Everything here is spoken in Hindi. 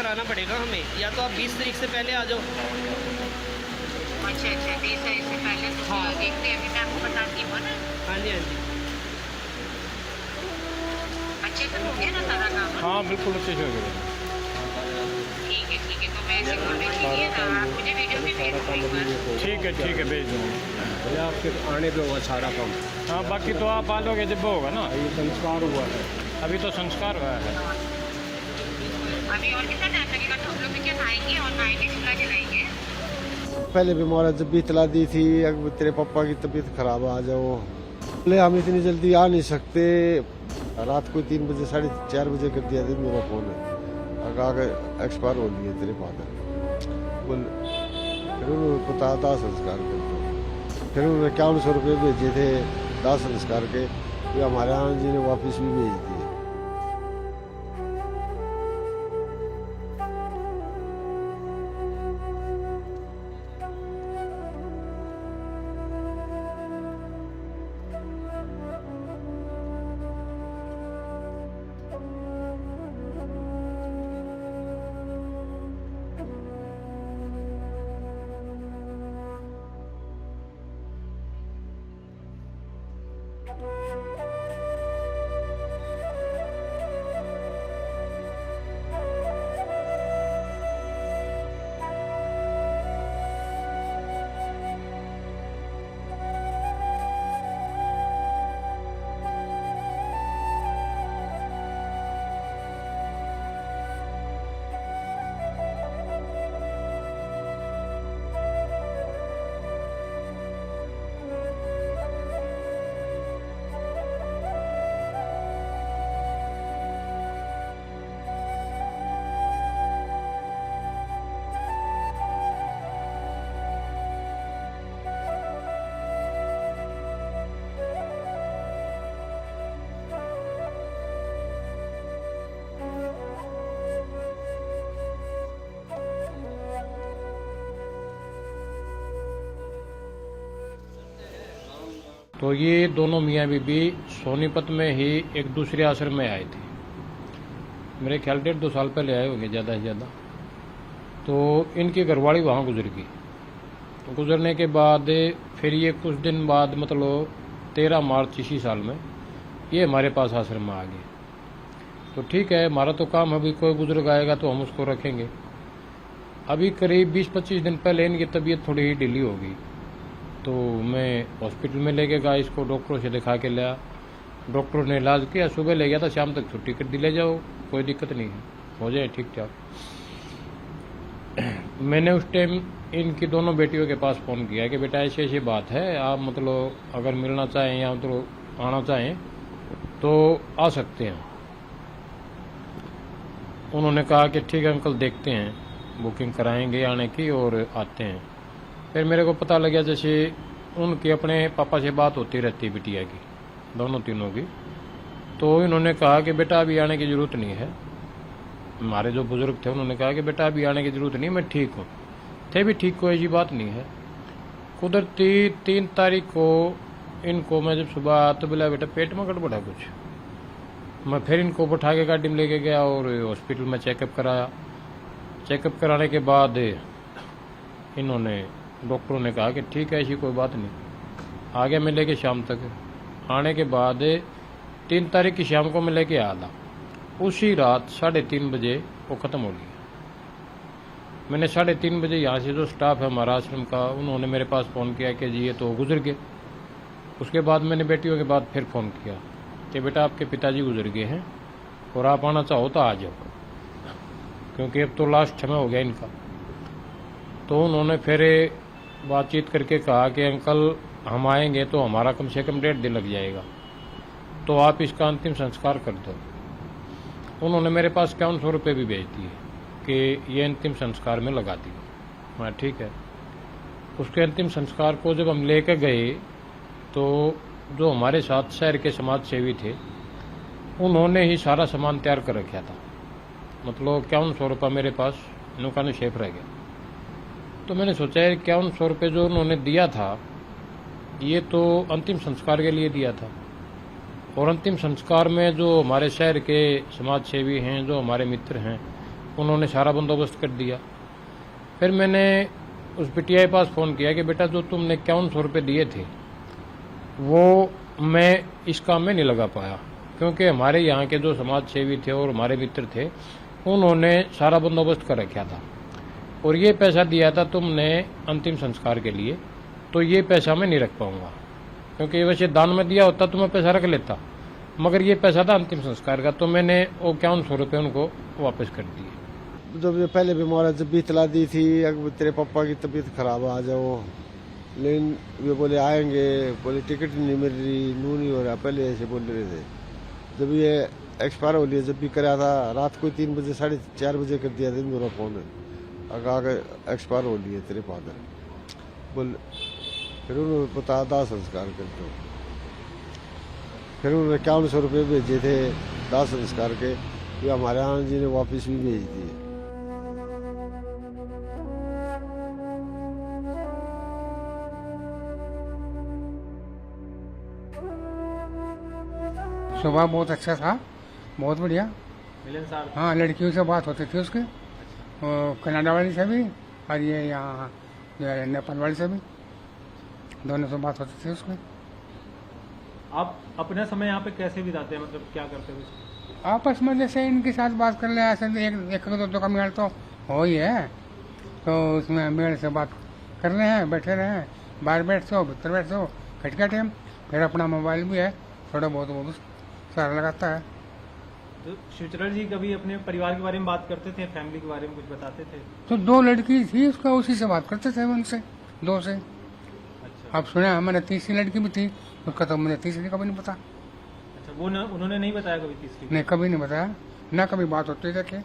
कराना पड़ेगा हमें, या तो आप 20 तारीख से पहले आ जाओ। अच्छा 20 तारीख से पहले तो हाँ। देखते हैं, अभी मैं आपको बताती हूँ ना। हाँ जी, हाँ जी। अच्छे से हो गया ना सारा काम? हाँ बिल्कुल अच्छे से हो गया। ठीक है, तो मैं ऐसे बोल रही थी ना, आप मुझे वीडियो भी भेज दो एक बार। ठीक है भेज दूँगा। भैया आपके आने पे होगा सारा काम। हाँ बाकी तो आप आ लोगे जब होगा ना। ये संस्कार हुआ है। अभी तो संस्कार हुआ है। अभी और कितना टाइम लगेगा? तो हम लोग भी क्या खाएंगे और नाइट चूल्हा जलाएंगे? पहले भी महाराज जब भी इतला दी थी अगर तेरे पापा की तबीयत खराब आ जाओ, बोले हम इतनी जल्दी आ नहीं सकते। रात को 3 बजे 4:30 बजे कर दिया था मेरा फोन आगे एक्सपायर हो लिए तेरे फादर। बोल फिर उन्होंने पता दाह संस्कार कर दो। फिर उन्होंने 5100 रुपये भेजे थे दाह संस्कार के, ये हमारे यहाँ जी ने वापस भी भेज दिए। तो ये दोनों मियाँ बीबी सोनीपत में ही एक दूसरे आश्रम में आए थे। मेरे ख्याल 1.5-2 साल पहले आए होंगे ज़्यादा से ज़्यादा। तो इनकी घरवाली वहाँ गुजर गई। तो गुजरने के बाद फिर ये कुछ दिन बाद मतलब 13 मार्च इसी साल में ये हमारे पास आश्रम में आ गए। तो ठीक है, हमारा तो काम अभी कोई बुजुर्ग आएगा तो हम उसको रखेंगे। अभी करीब 20-25 दिन पहले इनकी तबीयत थोड़ी ही ढीली हो गई, तो मैं हॉस्पिटल में लेके गया, इसको डॉक्टरों से दिखा के लाया। डॉक्टरों ने इलाज किया, सुबह ले गया था, शाम तक छुट्टी कर दी, ले जाओ कोई दिक्कत नहीं है, हो जाए ठीक ठाक। मैंने उस टाइम इनकी दोनों बेटियों के पास फ़ोन किया कि बेटा ऐसी ऐसी बात है, आप मतलब अगर मिलना चाहें या मतलब आना चाहें तो आ सकते हैं। उन्होंने कहा कि ठीक है अंकल, देखते हैं, बुकिंग कराएंगे आने की और आते हैं। फिर मेरे को पता लगा जैसे उनकी अपने पापा से बात होती रहती है बिटिया की, दोनों तीनों की। तो इन्होंने कहा कि बेटा अभी आने की ज़रूरत नहीं है। हमारे जो बुज़ुर्ग थे उन्होंने कहा कि बेटा अभी आने की ज़रूरत नहीं, मैं ठीक हूँ। थे भी ठीक, कोई ऐसी बात नहीं है। कुदरती 3 तारीख को इनको मैं जब सुबह तो बोला बेटा पेट में गड़बड़ है कुछ। मैं फिर इनको उठा के गाड़ी में लेके गया और हॉस्पिटल में चेकअप कराया। चेकअप कराने के बाद इन्होंने डॉक्टरों ने कहा कि ठीक है ऐसी कोई बात नहीं। आ गया मैं लेके शाम तक। आने के बाद 3 तारीख की शाम को मैं लेके आया था। उसी रात 3:30 बजे वो ख़त्म हो गया। मैंने 3:30 बजे यहाँ से जो स्टाफ है हमारा आश्रम का, उन्होंने मेरे पास फ़ोन किया कि जी ये तो गुजर गए। उसके बाद मैंने बेटियों के बाद फिर फ़ोन किया कि बेटा आपके पिताजी गुजर गए हैं और आप आना चाहो तो आ जाओ, क्योंकि अब तो लास्ट समय हो गया इनका। तो उन्होंने फिर बातचीत करके कहा कि अंकल हम आएंगे तो हमारा कम से कम 1.5 दिन लग जाएगा, तो आप इसका अंतिम संस्कार कर दो। उन्होंने मेरे पास 5100 रुपये भी भेज दिए कि ये अंतिम संस्कार में लगा दी। हाँ ठीक है। उसके अंतिम संस्कार को जब हम लेकर गए तो जो हमारे साथ शहर के समाज सेवी थे उन्होंने ही सारा सामान तैयार कर रखा था। मतलब 5100 रुपये मेरे पास नुकान शेफ रह गया। तो मैंने सोचा है 5100 रुपये जो उन्होंने दिया था ये तो अंतिम संस्कार के लिए दिया था, और अंतिम संस्कार में जो हमारे शहर के समाज सेवी हैं, जो हमारे मित्र हैं, उन्होंने सारा बंदोबस्त कर दिया। फिर मैंने उस बिटिया के पास फ़ोन किया कि बेटा जो तुमने 5100 रुपये दिए थे वो मैं इस काम में नहीं लगा पाया, क्योंकि हमारे यहाँ के जो समाज सेवी थे और हमारे मित्र थे उन्होंने सारा बंदोबस्त कर रखा था, और ये पैसा दिया था तुमने अंतिम संस्कार के लिए, तो ये पैसा मैं नहीं रख पाऊंगा, क्योंकि वैसे दान में दिया होता तो मैं पैसा रख लेता, मगर ये पैसा था अंतिम संस्कार का, तो मैंने वो 5100 रुपये उनको वापस कर दिए। जब ये पहले भी मोहलत जब भी इतला दी थी अगर तेरे पापा की तबीयत खराब आ जाओ, लेकिन वे बोले आएंगे, बोले टिकट नहीं मिल रही, नू नहीं हो रहा, पहले ऐसे बोल रहे थे। जब ये एक्सपायर हो लिया, जब भी कराया था रात को 3 बजे 4:30 बजे कर दिया था मेरा फ़ोन अगर एक्सपायर हो लिए तेरे फादर बोल। फिर उन्होंने बताया दाह संस्कार कर दो। फिर उन्होंने 5100 रुपये भेजे थे दाह संस्कार के, ये हमारे आनंद जी ने वापस भी भेज दिए। स्वभाव बहुत अच्छा था, बहुत बढ़िया। मिलनसार। हाँ, लड़कियों से बात होती थी उसकी, कनाडा वाली से भी और ये यहाँ नेपाल वाली से भी, दोनों से बात होती थी उसकी। आप अपना समय यहाँ पे कैसे बिताते हैं, मतलब क्या करते हो? आपस में जैसे इनके साथ बात कर ले, ऐसे एक दो का मेल तो हो ही है, तो उसमें मेल से बात कर रहे हैं, बैठे रहे हैं, बाहर बैठते हो, भीतर बैठते हो, खटका टाइम, फिर अपना मोबाइल भी है, थोड़ा बहुत वो सारा लगाता है। तो शिवचरण जी कभी अपने परिवार के बारे में बात करते थे, फैमिली के बारे में कुछ बताते थे? तो 2 लड़की थी उसका, उसी से बात करते थे, उनसे 2 से। अच्छा। अब सुना हमारे तीसरी लड़की भी थी, उसका तो मुझे तीसरी का भी नहीं पता। अच्छा, वो उन्होंने नहीं बताया कभी तीसरी? नहीं, कभी नहीं बताया, ना कभी बात होती देखी।